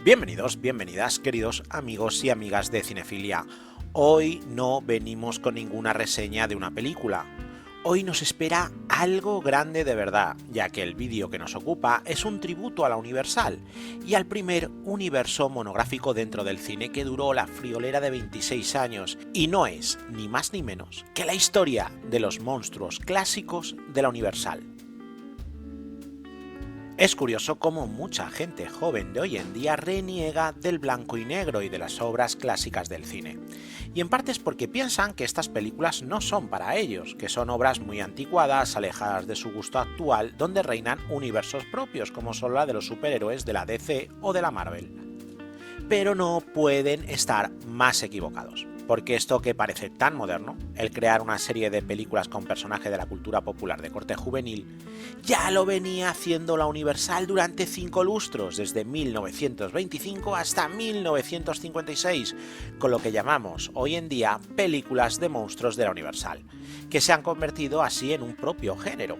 Bienvenidos, bienvenidas, queridos amigos y amigas de Cinefilia. Hoy no venimos con ninguna reseña de una película. Hoy nos espera algo grande de verdad, ya que el vídeo que nos ocupa es un tributo a la Universal y al primer universo monográfico dentro del cine que duró la friolera de 26 años, y no es ni más ni menos que la historia de los monstruos clásicos de la Universal. Es curioso cómo mucha gente joven de hoy en día reniega del blanco y negro y de las obras clásicas del cine. Y en parte es porque piensan que estas películas no son para ellos, que son obras muy anticuadas, alejadas de su gusto actual, donde reinan universos propios, como son la de los superhéroes de la DC o de la Marvel. Pero no pueden estar más equivocados, porque esto que parece tan moderno, el crear una serie de películas con personajes de la cultura popular de corte juvenil, ya lo venía haciendo la Universal durante 5 lustros, desde 1925 hasta 1956, con lo que llamamos hoy en día películas de monstruos de la Universal, que se han convertido así en un propio género.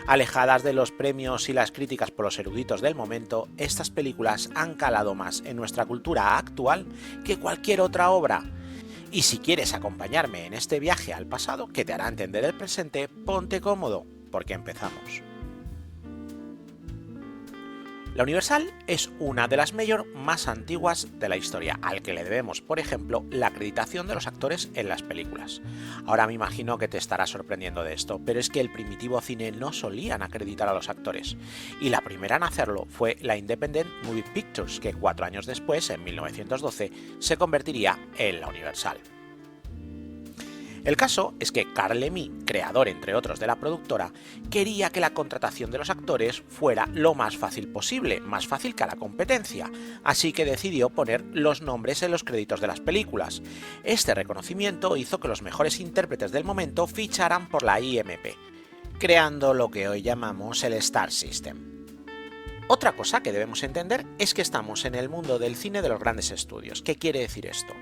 Alejadas de los premios y las críticas por los eruditos del momento, estas películas han calado más en nuestra cultura actual que cualquier otra obra. Y si quieres acompañarme en este viaje al pasado que te hará entender el presente, ponte cómodo, porque empezamos. La Universal es una de las mayor más antiguas de la historia, al que le debemos, por ejemplo, la acreditación de los actores en las películas. Ahora me imagino que te estará sorprendiendo de esto, pero es que el primitivo cine no solían acreditar a los actores, y la primera en hacerlo fue la Independent Movie Pictures, que 4 años después, en 1912, se convertiría en la Universal. El caso es que Carl Laemmle, creador entre otros de la productora, quería que la contratación de los actores fuera lo más fácil posible, más fácil que a la competencia, así que decidió poner los nombres en los créditos de las películas. Este reconocimiento hizo que los mejores intérpretes del momento ficharan por la IMP, creando lo que hoy llamamos el Star System. Otra cosa que debemos entender es que estamos en el mundo del cine de los grandes estudios. ¿Qué quiere decir esto?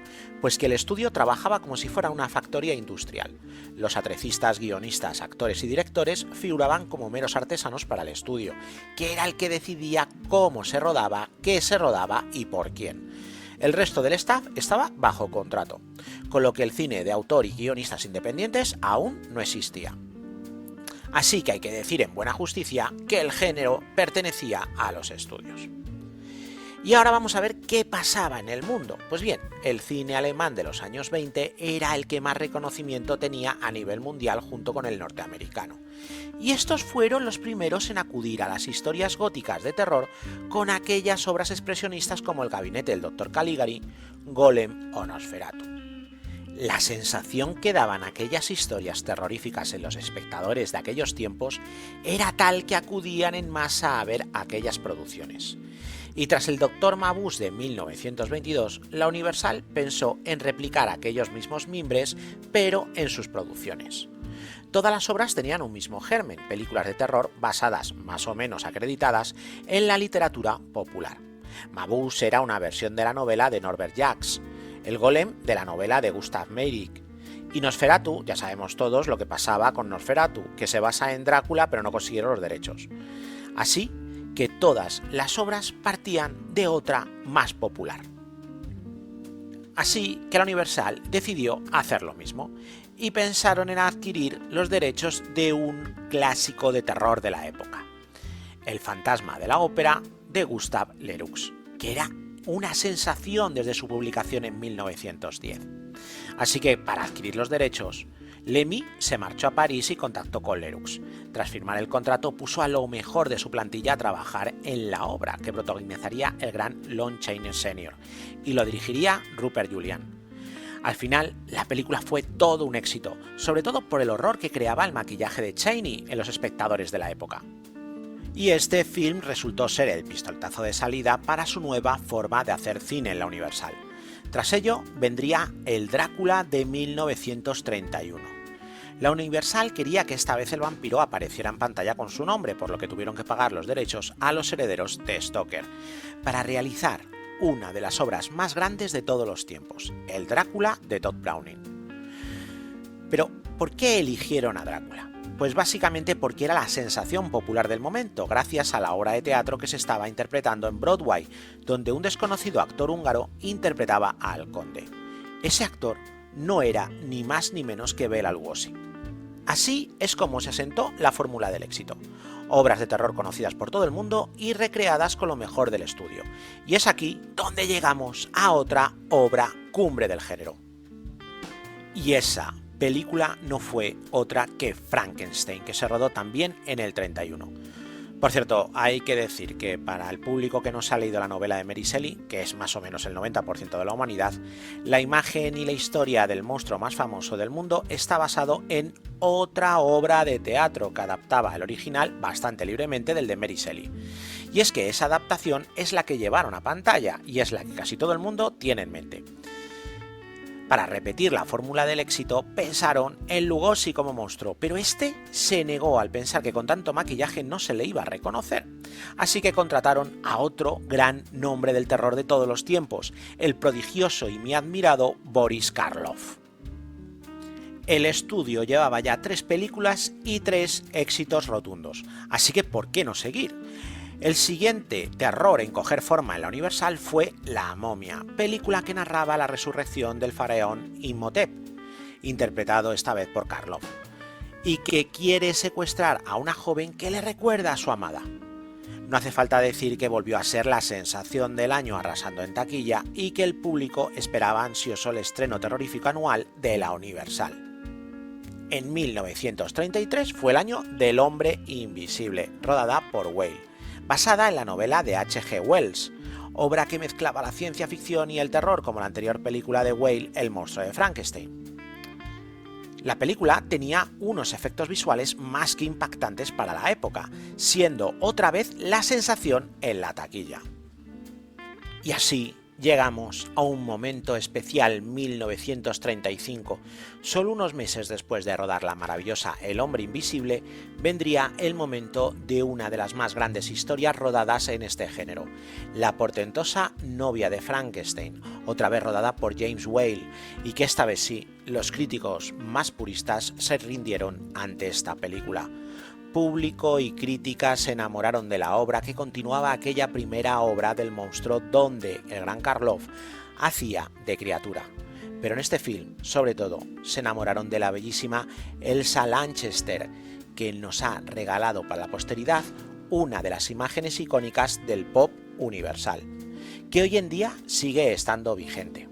Pues que el estudio trabajaba como si fuera una factoría industrial. Los atrecistas, guionistas, actores y directores figuraban como meros artesanos para el estudio, que era el que decidía cómo se rodaba, qué se rodaba y por quién. El resto del staff estaba bajo contrato, con lo que el cine de autor y guionistas independientes aún no existía. Así que hay que decir en buena justicia que el género pertenecía a los estudios. Y ahora vamos a ver qué pasaba en el mundo. Pues bien, el cine alemán de los años 20 era el que más reconocimiento tenía a nivel mundial junto con el norteamericano. Y estos fueron los primeros en acudir a las historias góticas de terror con aquellas obras expresionistas como El gabinete del Dr. Caligari, Golem o Nosferatu. La sensación que daban aquellas historias terroríficas en los espectadores de aquellos tiempos era tal que acudían en masa a ver aquellas producciones. Y tras el Dr. Mabuse de 1922, la Universal pensó en replicar aquellos mismos mimbres, pero en sus producciones. Todas las obras tenían un mismo germen, películas de terror basadas, más o menos acreditadas, en la literatura popular. Mabuse era una versión de la novela de Norbert Jacques, el Golem de la novela de Gustav Meyrink, y Nosferatu, ya sabemos todos lo que pasaba con Nosferatu, que se basa en Drácula pero no consiguieron los derechos. Así que todas las obras partían de otra más popular. Así que la Universal decidió hacer lo mismo, y pensaron en adquirir los derechos de un clásico de terror de la época, El fantasma de la ópera de Gustave Leroux, que era una sensación desde su publicación en 1910. Así que, para adquirir los derechos, Laemmle se marchó a París y contactó con Leroux. Tras firmar el contrato, puso a lo mejor de su plantilla a trabajar en la obra, que protagonizaría el gran Lon Chaney Sr., y lo dirigiría Rupert Julian. Al final, la película fue todo un éxito, sobre todo por el horror que creaba el maquillaje de Chaney en los espectadores de la época. Y este film resultó ser el pistoletazo de salida para su nueva forma de hacer cine en la Universal. Tras ello vendría El Drácula de 1931. La Universal quería que esta vez el vampiro apareciera en pantalla con su nombre, por lo que tuvieron que pagar los derechos a los herederos de Stoker, para realizar una de las obras más grandes de todos los tiempos, El Drácula de Todd Browning. Pero, ¿por qué eligieron a Drácula? Pues básicamente porque era la sensación popular del momento, gracias a la obra de teatro que se estaba interpretando en Broadway, donde un desconocido actor húngaro interpretaba al conde. Ese actor no era ni más ni menos que Bela Lugosi. Así es como se asentó la fórmula del éxito. Obras de terror conocidas por todo el mundo y recreadas con lo mejor del estudio. Y es aquí donde llegamos a otra obra cumbre del género. Y esa película no fue otra que Frankenstein, que se rodó también en el 31. Por cierto, hay que decir que para el público que no se ha leído la novela de Mary Shelley, que es más o menos el 90% de la humanidad, la imagen y la historia del monstruo más famoso del mundo está basado en otra obra de teatro que adaptaba el original bastante libremente del de Mary Shelley. Y es que esa adaptación es la que llevaron a pantalla y es la que casi todo el mundo tiene en mente. Para repetir la fórmula del éxito, pensaron en Lugosi como monstruo, pero este se negó al pensar que con tanto maquillaje no se le iba a reconocer. Así que contrataron a otro gran nombre del terror de todos los tiempos, el prodigioso y muy admirado Boris Karloff. El estudio llevaba ya 3 películas y 3 éxitos rotundos, así que ¿por qué no seguir? El siguiente terror en coger forma en la Universal fue La momia, película que narraba la resurrección del faraón Imhotep, interpretado esta vez por Karloff, y que quiere secuestrar a una joven que le recuerda a su amada. No hace falta decir que volvió a ser la sensación del año arrasando en taquilla y que el público esperaba ansioso el estreno terrorífico anual de la Universal. En 1933 fue el año del Hombre Invisible, rodada por Whale, basada en la novela de H.G. Wells, obra que mezclaba la ciencia ficción y el terror como la anterior película de Whale, El monstruo de Frankenstein. La película tenía unos efectos visuales más que impactantes para la época, siendo otra vez la sensación en la taquilla. Y así llegamos a un momento especial, 1935. Solo unos meses después de rodar la maravillosa El hombre invisible, vendría el momento de una de las más grandes historias rodadas en este género, la portentosa Novia de Frankenstein, otra vez rodada por James Whale, y que esta vez sí, los críticos más puristas se rindieron ante esta película. Público y crítica se enamoraron de la obra que continuaba aquella primera obra del monstruo donde el gran Karloff hacía de criatura. Pero en este film, sobre todo, se enamoraron de la bellísima Elsa Lanchester, que nos ha regalado para la posteridad una de las imágenes icónicas del pop universal, que hoy en día sigue estando vigente.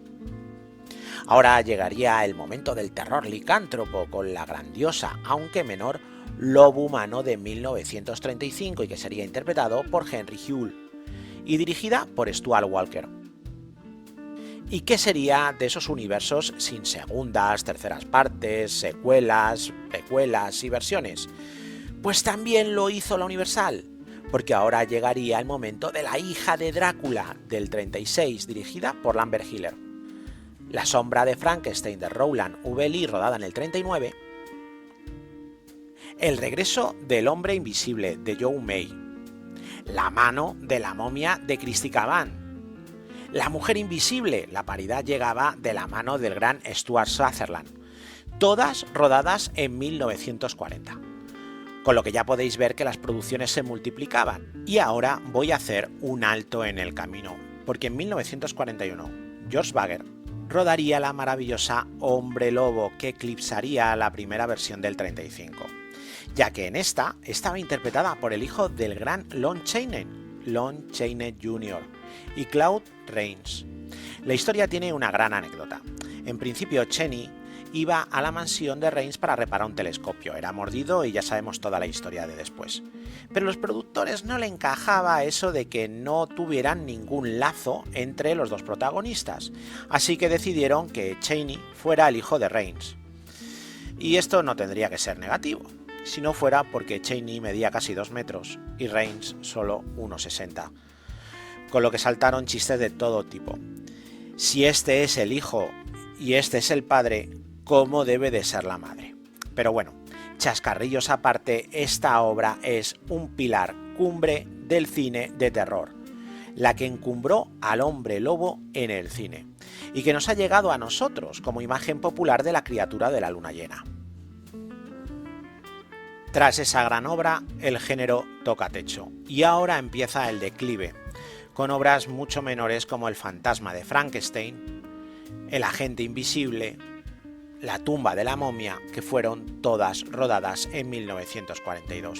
Ahora llegaría el momento del terror licántropo con la grandiosa, aunque menor, Lobo humano de 1935 y que sería interpretado por Henry Hull y dirigida por Stuart Walker. ¿Y qué sería de esos universos sin segundas, terceras partes, secuelas, precuelas y versiones? Pues también lo hizo la Universal, porque ahora llegaría el momento de La hija de Drácula del 36, dirigida por Lambert Hiller. La sombra de Frankenstein de Rowland V. Lee, rodada en el 39. El regreso del hombre invisible de Joe May, La mano de la momia de Christy Cavan, La mujer invisible, la paridad llegaba de la mano del gran Stuart Sutherland, todas rodadas en 1940. Con lo que ya podéis ver que las producciones se multiplicaban. Y ahora voy a hacer un alto en el camino, porque en 1941 George Bagger rodaría la maravillosa Hombre Lobo, que eclipsaría la primera versión del 35. Ya que en esta estaba interpretada por el hijo del gran Lon Chaney, Lon Chaney Jr. y Claude Rains. La historia tiene una gran anécdota. En principio, Chaney iba a la mansión de Rains para reparar un telescopio. Era mordido y ya sabemos toda la historia de después. Pero a los productores no le encajaba eso de que no tuvieran ningún lazo entre los dos protagonistas. Así que decidieron que Chaney fuera el hijo de Rains. Y esto no tendría que ser negativo, si no fuera porque Chaney medía casi 2 metros y Rains solo 1,60. Con lo que saltaron chistes de todo tipo. Si este es el hijo y este es el padre, ¿cómo debe de ser la madre? Pero bueno, chascarrillos aparte, esta obra es un pilar cumbre del cine de terror, la que encumbró al hombre lobo en el cine, y que nos ha llegado a nosotros como imagen popular de la criatura de la luna llena. Tras esa gran obra, el género toca techo, y ahora empieza el declive, con obras mucho menores como El fantasma de Frankenstein, El agente invisible, La tumba de la momia, que fueron todas rodadas en 1942.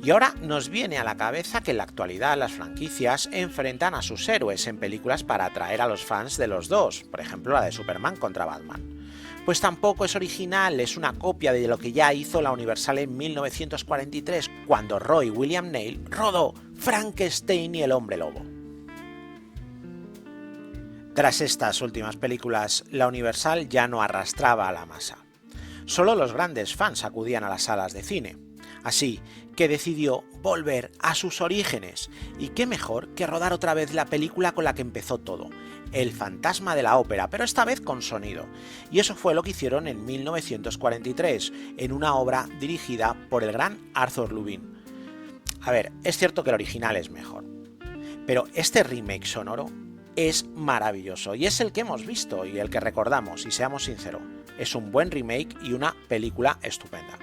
Y ahora nos viene a la cabeza que en la actualidad las franquicias enfrentan a sus héroes en películas para atraer a los fans de los dos, por ejemplo la de Superman contra Batman. Pues tampoco es original, es una copia de lo que ya hizo la Universal en 1943, cuando Roy William Neill rodó Frankenstein y el hombre lobo. Tras estas últimas películas, la Universal ya no arrastraba a la masa. Solo los grandes fans acudían a las salas de cine. Así que decidió volver a sus orígenes, y qué mejor que rodar otra vez la película con la que empezó todo, El fantasma de la ópera, pero esta vez con sonido. Y eso fue lo que hicieron en 1943, en una obra dirigida por el gran Arthur Lubin. A ver, es cierto que el original es mejor, pero este remake sonoro es maravilloso, y es el que hemos visto y el que recordamos, y seamos sinceros, es un buen remake y una película estupenda.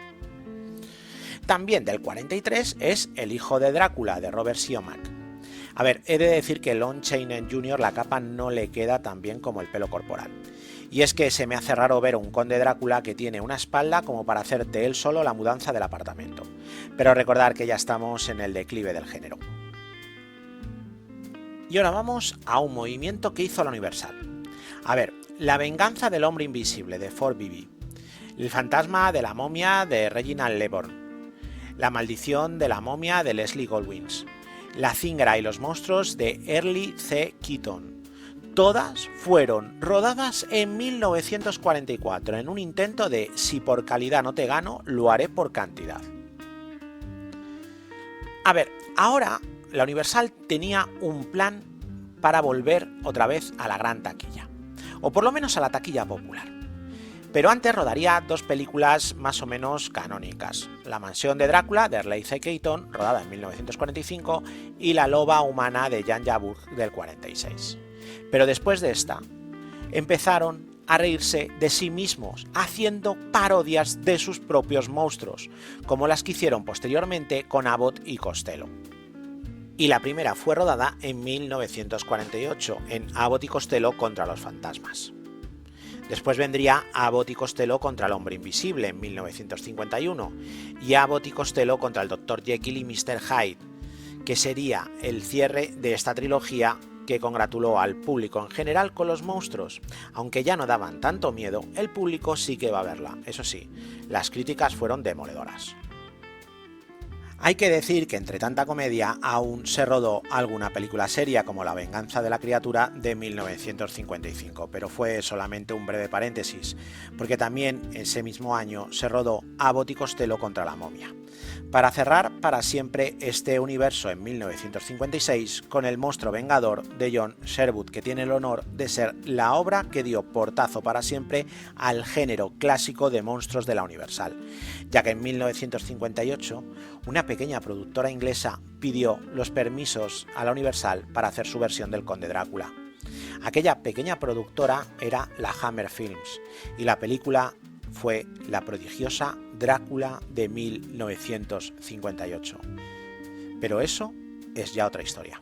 También del 43 es El hijo de Drácula, de Robert Siodmak. A ver, he de decir que Lon Chaney Jr. la capa no le queda tan bien como el pelo corporal. Y es que se me hace raro ver un conde Drácula que tiene una espalda como para hacerte él solo la mudanza del apartamento. Pero recordar que ya estamos en el declive del género. Y ahora vamos a un movimiento que hizo la Universal. A ver, La venganza del hombre invisible, de Ford Beebe. El fantasma de la momia, de Reginald Leborn. La maldición de la momia, de Leslie Goldwyn. La cingara y los monstruos, de Early C. Keaton. Todas fueron rodadas en 1944 en un intento de si por calidad no te gano, lo haré por cantidad. A ver, ahora la Universal tenía un plan para volver otra vez a la gran taquilla, o por lo menos a la taquilla popular. Pero antes rodaría dos películas más o menos canónicas, La mansión de Drácula, de Early C. Keaton, rodada en 1945, y La loba humana, de Jan Jabur, del 46. Pero después de esta, empezaron a reírse de sí mismos, haciendo parodias de sus propios monstruos, como las que hicieron posteriormente con Abbott y Costello. Y la primera fue rodada en 1948, en Abbott y Costello contra los fantasmas. Después vendría Abbott y Costello contra el hombre invisible en 1951 y Abbott y Costello contra el Dr. Jekyll y Mr. Hyde, que sería el cierre de esta trilogía que congratuló al público en general con los monstruos. Aunque ya no daban tanto miedo, el público sí que va a verla. Eso sí, las críticas fueron demoledoras. Hay que decir que entre tanta comedia aún se rodó alguna película seria como La venganza de la criatura de 1955, pero fue solamente un breve paréntesis, porque también ese mismo año se rodó Abbott y Costello contra la momia. Para cerrar para siempre este universo en 1956 con El monstruo vengador de John Sherwood, que tiene el honor de ser la obra que dio portazo para siempre al género clásico de monstruos de la Universal, ya que en 1958 una pequeña productora inglesa pidió los permisos a la Universal para hacer su versión del Conde Drácula. Aquella pequeña productora era la Hammer Films y la película fue la prodigiosa Drácula de 1958. Pero eso es ya otra historia.